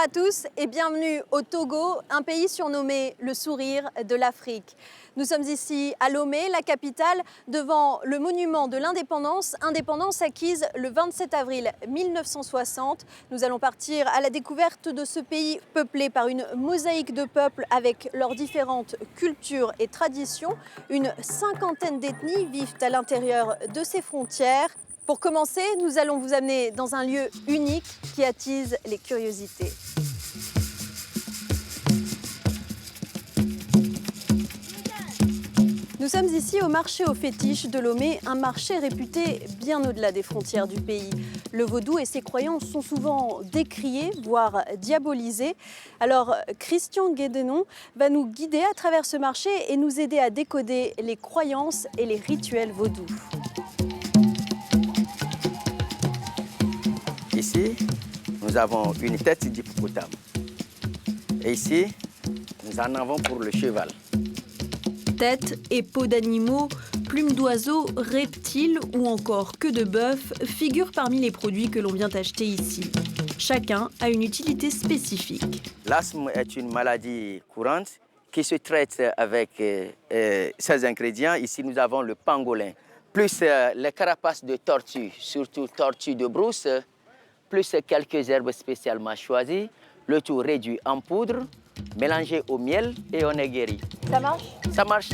à tous et bienvenue au Togo, un pays surnommé le sourire de l'Afrique. Nous sommes ici à Lomé, la capitale, devant le monument de l'indépendance, indépendance acquise le 27 avril 1960. Nous allons partir à la découverte de ce pays peuplé par une mosaïque de peuples avec leurs différentes cultures et traditions. Une cinquantaine d'ethnies vivent à l'intérieur de ces frontières. Pour commencer, nous allons vous amener dans un lieu unique qui attise les curiosités. Nous sommes ici au marché aux fétiches de Lomé, un marché réputé bien au-delà des frontières du pays. Le vaudou et ses croyances sont souvent décriés, voire diabolisés. Alors, Christian Guédenon va nous guider à travers ce marché et nous aider à décoder les croyances et les rituels vaudous. Ici, nous avons une tête d'hippopotame. Et ici, nous en avons pour le cheval. Tête et peau d'animaux, plumes d'oiseaux, reptiles ou encore queue de bœuf figurent parmi les produits que l'on vient acheter ici. Chacun a une utilité spécifique. L'asthme est une maladie courante qui se traite avec ces ingrédients. Ici, nous avons le pangolin, plus les carapaces de tortue, surtout tortue de brousse, plus quelques herbes spécialement choisies, le tout réduit en poudre, mélangé au miel et on est guéri. Ça marche? Ça marche.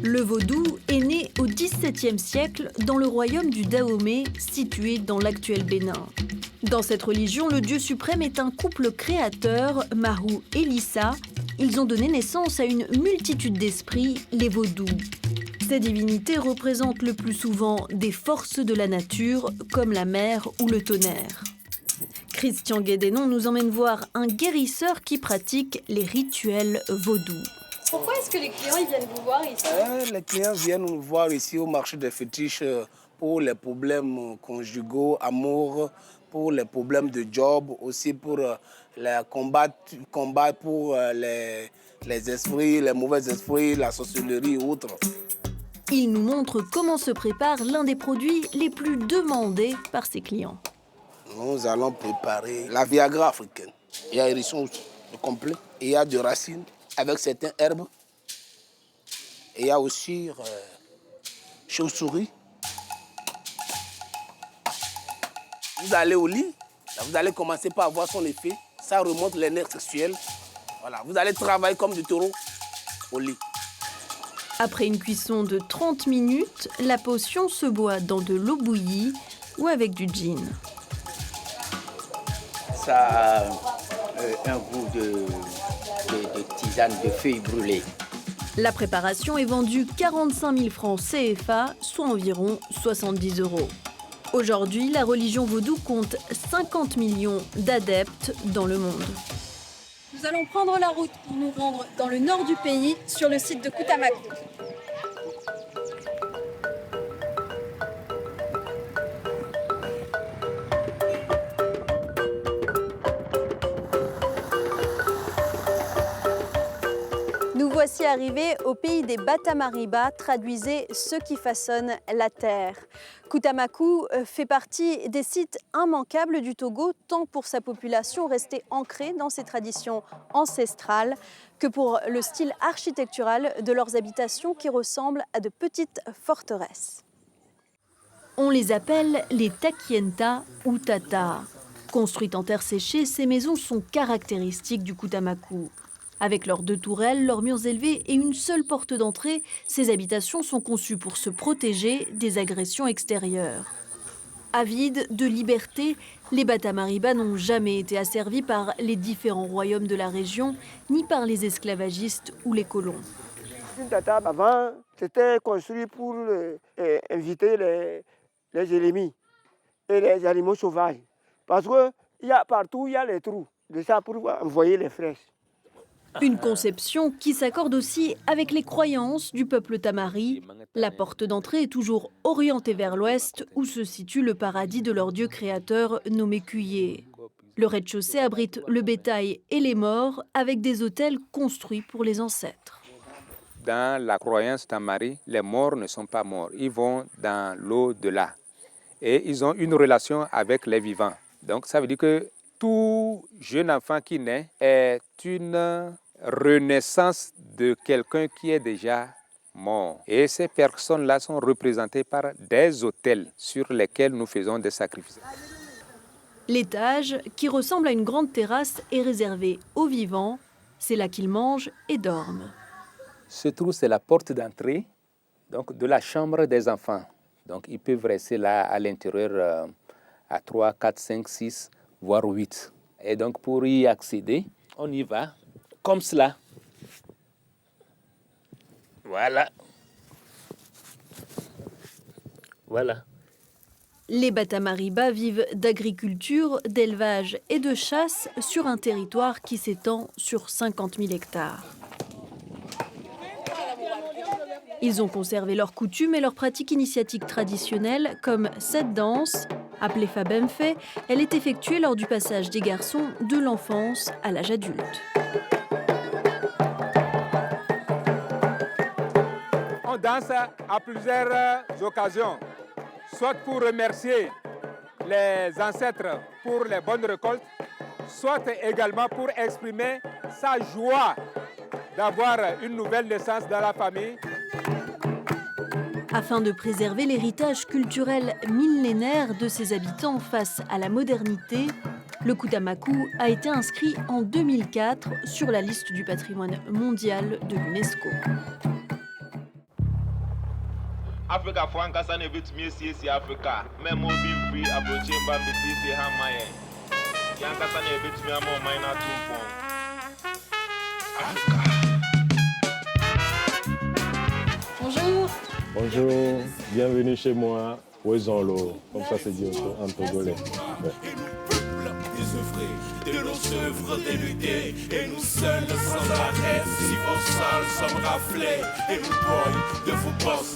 Le vaudou est né au XVIIe siècle dans le royaume du Dahomey, situé dans l'actuel Bénin. Dans cette religion, le dieu suprême est un couple créateur, Mahou et Lissa. Ils ont donné naissance à une multitude d'esprits, les vaudous. Ces divinités représentent le plus souvent des forces de la nature, comme la mer ou le tonnerre. Christian Guédenon nous emmène voir un guérisseur qui pratique les rituels vaudous. Pourquoi est-ce que les clients ils viennent vous voir ici? Les clients viennent nous voir ici au marché des fétiches pour les problèmes conjugaux, amour, pour les problèmes de job, aussi pour les combats pour les esprits, les mauvais esprits, la sorcellerie et autres. Il nous montre comment se prépare l'un des produits les plus demandés par ses clients. Nous allons préparer la Viagra africaine. Il y a hérisson complet, et il y a des racines avec certaines herbes. Et il y a aussi chauve-souris. Vous allez au lit, là, vous allez commencer par avoir son effet. Ça remonte les nerfs sexuels. Voilà, vous allez travailler comme du taureau au lit. Après une cuisson de 30 minutes, la potion se boit dans de l'eau bouillie ou avec du gin. Ça a un goût de tisane de feuilles brûlées. La préparation est vendue 45 000 francs CFA, soit environ 70 €. Aujourd'hui, la religion vaudou compte 50 millions d'adeptes dans le monde. Nous allons prendre la route pour nous rendre dans le nord du pays, sur le site de Koutamakou. Nous voici arrivés au pays des Batamariba, traduisez ceux qui façonnent la terre. Koutamakou fait partie des sites immanquables du Togo, tant pour sa population restée ancrée dans ses traditions ancestrales que pour le style architectural de leurs habitations qui ressemblent à de petites forteresses. On les appelle les takienta ou tata. Construites en terre séchée, ces maisons sont caractéristiques du Koutamakou. Avec leurs 2 tourelles, leurs murs élevés et une seule porte d'entrée, ces habitations sont conçues pour se protéger des agressions extérieures. Avides de liberté, les Batamariba n'ont jamais été asservis par les différents royaumes de la région, ni par les esclavagistes ou les colons. Une tata, avant, c'était construit pour éviter les ennemis et les animaux sauvages. Parce que partout, il y a les trous. De ça, pour envoyer les fraîches. Une conception qui s'accorde aussi avec les croyances du peuple tamari. La porte d'entrée est toujours orientée vers l'ouest, où se situe le paradis de leur dieu créateur nommé Cuyer. Le rez-de-chaussée abrite le bétail et les morts, avec des autels construits pour les ancêtres. Dans la croyance tamari, les morts ne sont pas morts, ils vont dans l'au-delà. Et ils ont une relation avec les vivants. Donc ça veut dire que Tout jeune enfant qui naît est une renaissance de quelqu'un qui est déjà mort. Et ces personnes-là sont représentées par des autels sur lesquels nous faisons des sacrifices. L'étage, qui ressemble à une grande terrasse, est réservé aux vivants. C'est là qu'ils mangent et dorment. Ce trou, c'est la porte d'entrée donc, de la chambre des enfants. Donc, ils peuvent rester là à l'intérieur à 3, 4, 5, 6, voire 8. Et donc, pour y accéder, on y va comme cela. Voilà. Voilà. Les Bata-Mariba vivent d'agriculture, d'élevage et de chasse sur un territoire qui s'étend sur 50 000 hectares. Ils ont conservé leurs coutumes et leurs pratiques initiatiques traditionnelles, comme cette danse, appelée Fabemfe. Elle est effectuée lors du passage des garçons de l'enfance à l'âge adulte. On danse à plusieurs occasions, soit pour remercier les ancêtres pour les bonnes récoltes, soit également pour exprimer sa joie d'avoir une nouvelle naissance dans la famille. Afin de préserver l'héritage culturel millénaire de ses habitants face à la modernité, le Kutamaku a été inscrit en 2004 sur la liste du patrimoine mondial de l'UNESCO. Africa Franca ça ne veut mieux si Africa même au bien free abroché mba beti si ha maye yanka ça ne veut mieux mo mai na tout Bonjour. Bonjour, bienvenue chez moi, Wezonlo, comme ça c'est dit en togolais. Ouais. De nos œuvres dénudées, et nous seuls sans arrêt, si vos salles sommes raflées, et nous boys de vos boss.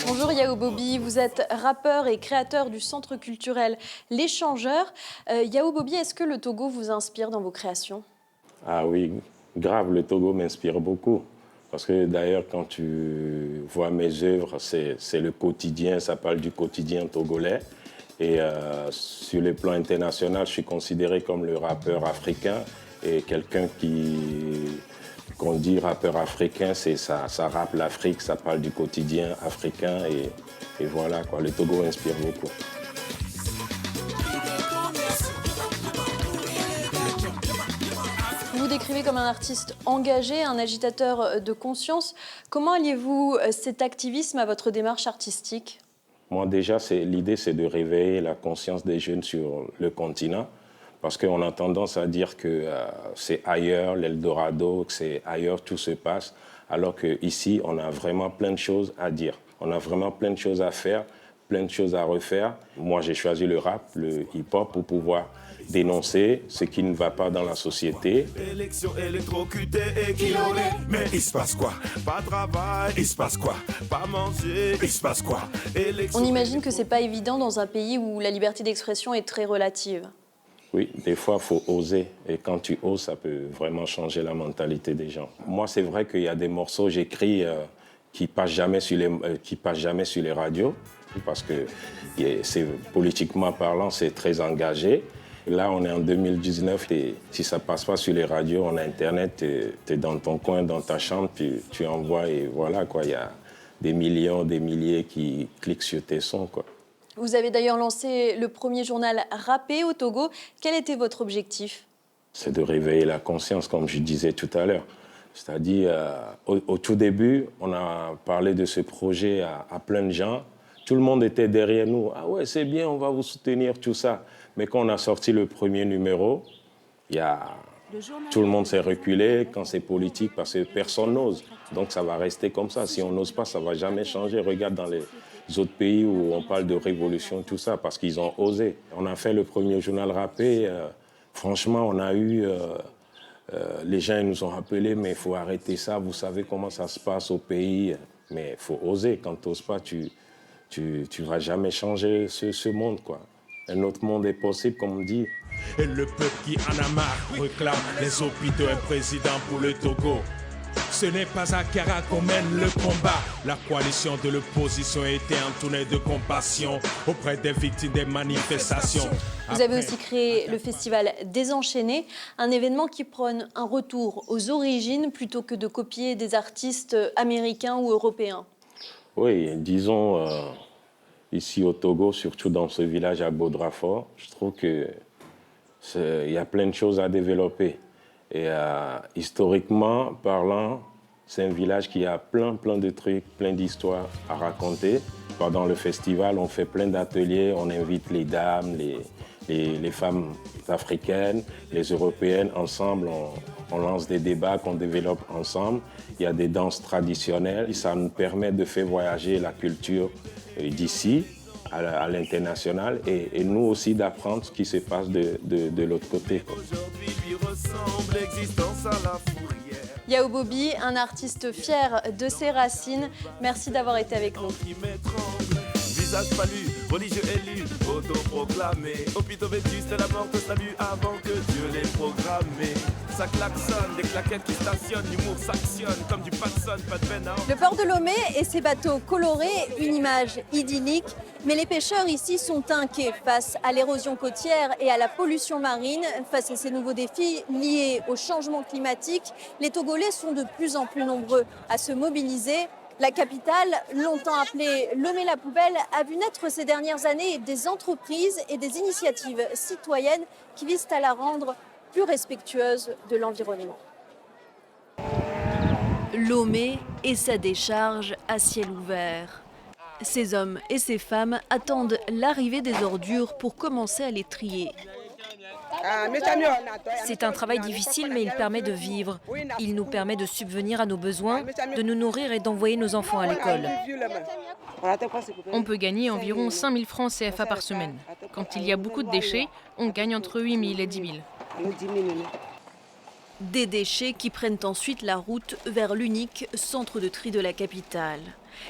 Bonjour Yao Bobi, vous êtes rappeur et créateur du centre culturel L'Échangeur. Yao Bobi, est-ce que le Togo vous inspire dans vos créations? Ah oui, grave, le Togo m'inspire beaucoup. Parce que d'ailleurs, quand tu vois mes œuvres, c'est le quotidien, ça parle du quotidien togolais. Et sur le plan international, je suis considéré comme le rappeur africain. Et quelqu'un qu'on dit rappeur africain, ça rappe l'Afrique, ça parle du quotidien africain. Et voilà, quoi, le Togo inspire beaucoup. Vous décrivez comme un artiste engagé, un agitateur de conscience. Comment alliez-vous cet activisme à votre démarche artistique? Moi, déjà, l'idée, c'est de réveiller la conscience des jeunes sur le continent, parce qu'on a tendance à dire que c'est ailleurs, l'Eldorado, que c'est ailleurs, tout se passe, alors qu'ici, on a vraiment plein de choses à dire. On a vraiment plein de choses à faire, plein de choses à refaire. Moi, j'ai choisi le rap, le hip-hop, pour pouvoir dénoncer ce qui ne va pas dans la société. Élection électrocutée et kilonée. Mais il se passe quoi? Pas de travail, il se passe quoi? Pas manger, il se passe quoi? On imagine que c'est pas évident dans un pays où la liberté d'expression est très relative. Oui, des fois, il faut oser. Et quand tu oses, ça peut vraiment changer la mentalité des gens. Moi, c'est vrai qu'il y a des morceaux, j'écris, qui passent jamais sur les radios, parce que politiquement parlant, c'est très engagé. Là, on est en 2019 et si ça ne passe pas sur les radios, on a Internet, tu es dans ton coin, dans ta chambre, puis tu envoies et voilà, quoi. Il y a des millions, des milliers qui cliquent sur tes sons, quoi. Vous avez d'ailleurs lancé le premier journal rappé au Togo. Quel était votre objectif? C'est de réveiller la conscience, comme je disais tout à l'heure. C'est-à-dire, au tout début, on a parlé de ce projet à plein de gens. Tout le monde était derrière nous. Ah ouais, c'est bien, on va vous soutenir, tout ça. Mais quand on a sorti le premier numéro, tout le monde s'est reculé quand c'est politique parce que personne n'ose. Donc ça va rester comme ça. Si on n'ose pas, ça ne va jamais changer. Regarde dans les autres pays où on parle de révolution, tout ça, parce qu'ils ont osé. On a fait le premier journal rappé. Franchement, on a eu... les gens nous ont rappelé, mais il faut arrêter ça. Vous savez comment ça se passe au pays. Mais il faut oser. Quand tu n'oses pas, tu ne vas jamais changer ce monde, quoi. Un autre monde est possible, comme on dit. Et le peuple qui en a marre réclame les hôpitaux, un président pour le Togo. Ce n'est pas à Kara qu'on mène le combat. La coalition de l'opposition a été entourée de compassion auprès des victimes des manifestations. Vous avez aussi créé le festival Désenchaînés, un événement qui prône un retour aux origines plutôt que de copier des artistes américains ou européens. Oui, disons, ici au Togo, surtout dans ce village à Bodrafort, je trouve qu'il y a plein de choses à développer. Et historiquement parlant, c'est un village qui a plein de trucs, plein d'histoires à raconter. Pendant le festival, on fait plein d'ateliers, on invite les dames, les femmes africaines, les européennes, ensemble, on lance des débats qu'on développe ensemble. Il y a des danses traditionnelles et ça nous permet de faire voyager la culture d'ici à l'international et nous aussi d'apprendre ce qui se passe de l'autre côté. Yao Bobi, un artiste fier de ses racines. Merci d'avoir été avec nous. Visage palu, religieux élu, autoproclamé. Hôpitaux vétus, c'est la mort au salut avant que Dieu l'ait programmé. Ça klaxonne, des claquettes qui stationnent, l'humour s'actionne comme du Patson, pas de veine. Le port de Lomé et ses bateaux colorés, une image idyllique. Mais les pêcheurs ici sont inquiets face à l'érosion côtière et à la pollution marine. Face à ces nouveaux défis liés au changement climatique, les Togolais sont de plus en plus nombreux à se mobiliser. La capitale, longtemps appelée Lomé-la-Poubelle, a vu naître ces dernières années des entreprises et des initiatives citoyennes qui visent à la rendre plus respectueuse de l'environnement. Lomé et sa décharge à ciel ouvert. Ces hommes et ces femmes attendent l'arrivée des ordures pour commencer à les trier. C'est un travail difficile, mais il permet de vivre. Il nous permet de subvenir à nos besoins, de nous nourrir et d'envoyer nos enfants à l'école. On peut gagner environ 5 000 francs CFA par semaine. Quand il y a beaucoup de déchets, on gagne entre 8 000 et 10 000. Des déchets qui prennent ensuite la route vers l'unique centre de tri de la capitale.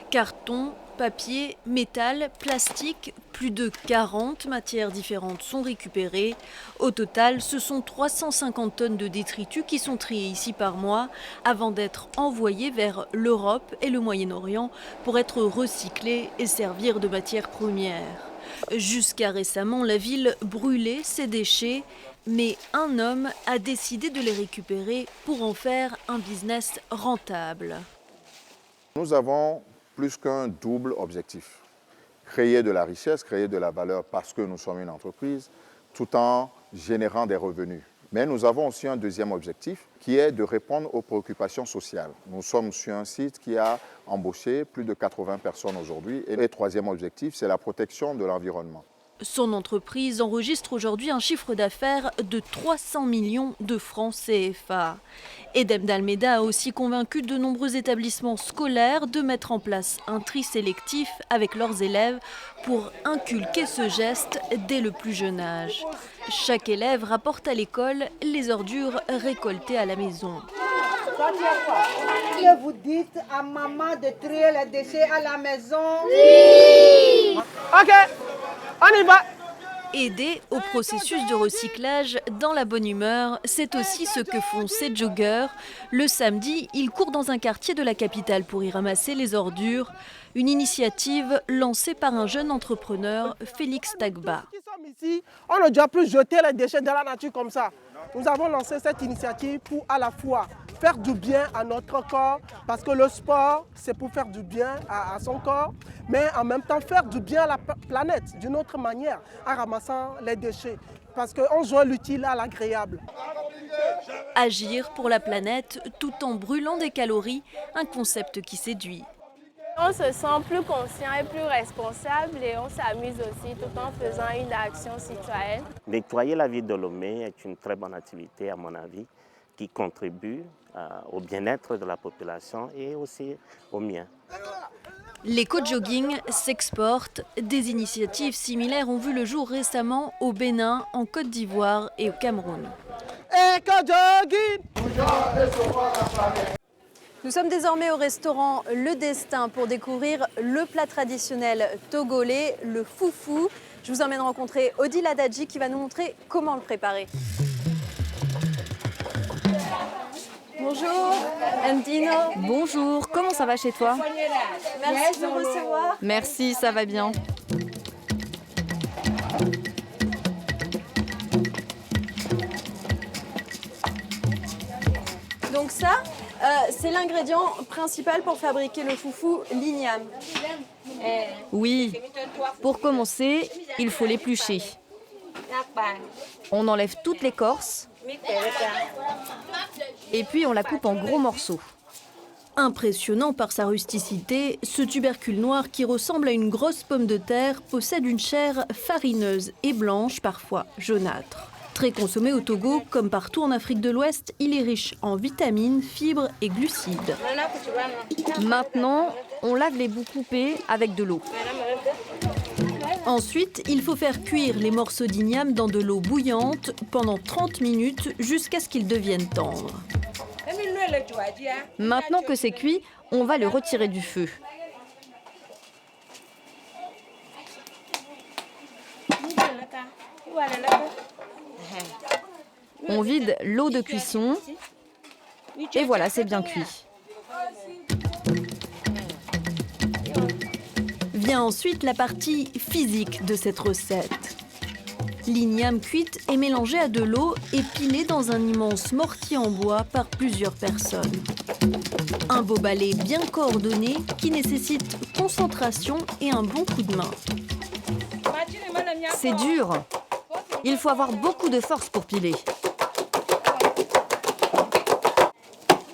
Carton, papier, métal, plastique, plus de 40 matières différentes sont récupérées. Au total, ce sont 350 tonnes de détritus qui sont triés ici par mois avant d'être envoyés vers l'Europe et le Moyen-Orient pour être recyclés et servir de matière première. Jusqu'à récemment, la ville brûlait ces déchets, mais un homme a décidé de les récupérer pour en faire un business rentable. Nous avons plus qu'un double objectif. Créer de la richesse, créer de la valeur parce que nous sommes une entreprise, tout en générant des revenus. Mais nous avons aussi un deuxième objectif qui est de répondre aux préoccupations sociales. Nous sommes sur un site qui a embauché plus de 80 personnes aujourd'hui. Et le troisième objectif, c'est la protection de l'environnement. Son entreprise enregistre aujourd'hui un chiffre d'affaires de 300 millions de francs CFA. Edem d'Almeida a aussi convaincu de nombreux établissements scolaires de mettre en place un tri sélectif avec leurs élèves pour inculquer ce geste dès le plus jeune âge. Chaque élève rapporte à l'école les ordures récoltées à la maison. Que vous dites à maman de trier les déchets à la maison? Oui! Ok, on y va! Aider au processus de recyclage dans la bonne humeur, c'est aussi ce que font ces joggeurs. Le samedi, ils courent dans un quartier de la capitale pour y ramasser les ordures. Une initiative lancée par un jeune entrepreneur, Félix Tagba. Ici, on ne doit plus jeter les déchets dans la nature comme ça. Nous avons lancé cette initiative pour à la fois faire du bien à notre corps, parce que le sport, c'est pour faire du bien à son corps, mais en même temps faire du bien à la planète d'une autre manière, en ramassant les déchets, parce qu'on joint l'utile à l'agréable. Agir pour la planète tout en brûlant des calories, un concept qui séduit. On se sent plus conscient et plus responsable et on s'amuse aussi tout en faisant une action citoyenne. Nettoyer la ville de Lomé est une très bonne activité à mon avis qui contribue au bien-être de la population et aussi au mien. L'éco-jogging s'exporte. Des initiatives similaires ont vu le jour récemment au Bénin, en Côte d'Ivoire et au Cameroun. Nous sommes désormais au restaurant Le Destin pour découvrir le plat traditionnel togolais, le foufou. Je vous emmène rencontrer Odile Adadji qui va nous montrer comment le préparer. Bonjour, Andino. Bonjour, comment ça va chez toi? Merci de nous recevoir. Merci, ça va bien. Donc ça, c'est l'ingrédient principal pour fabriquer le foufou l'igname. Oui, pour commencer, il faut l'éplucher. On enlève toute l'écorce et puis on la coupe en gros morceaux. Impressionnant par sa rusticité, ce tubercule noir qui ressemble à une grosse pomme de terre possède une chair farineuse et blanche, parfois jaunâtre. Très consommé au Togo, comme partout en Afrique de l'Ouest, il est riche en vitamines, fibres et glucides. Maintenant, on lave les bouts coupés avec de l'eau. Ensuite, il faut faire cuire les morceaux d'igname dans de l'eau bouillante pendant 30 minutes jusqu'à ce qu'ils deviennent tendres. Maintenant que c'est cuit, on va le retirer du feu. On vide l'eau de cuisson et voilà, c'est bien cuit. Vient ensuite la partie physique de cette recette. L'igname cuite est mélangée à de l'eau et pilée dans un immense mortier en bois par plusieurs personnes. Un beau balai bien coordonné qui nécessite concentration et un bon coup de main. C'est dur. Il faut avoir beaucoup de force pour piler.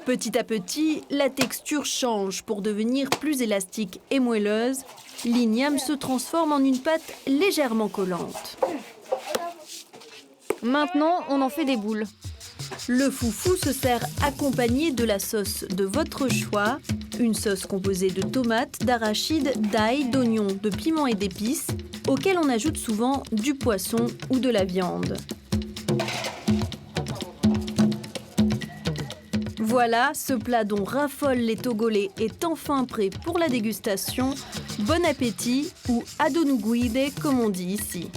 Petit à petit, la texture change pour devenir plus élastique et moelleuse. L'igname se transforme en une pâte légèrement collante. Maintenant, on en fait des boules. Le foufou se sert accompagné de la sauce de votre choix. Une sauce composée de tomates, d'arachides, d'ail, d'oignons, de piments et d'épices, auxquels on ajoute souvent du poisson ou de la viande. Voilà, ce plat dont raffolent les Togolais est enfin prêt pour la dégustation. Bon appétit, ou adonuguide comme on dit ici.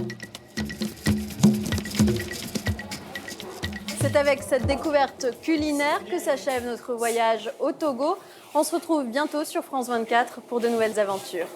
C'est avec cette découverte culinaire que s'achève notre voyage au Togo. On se retrouve bientôt sur France 24 pour de nouvelles aventures.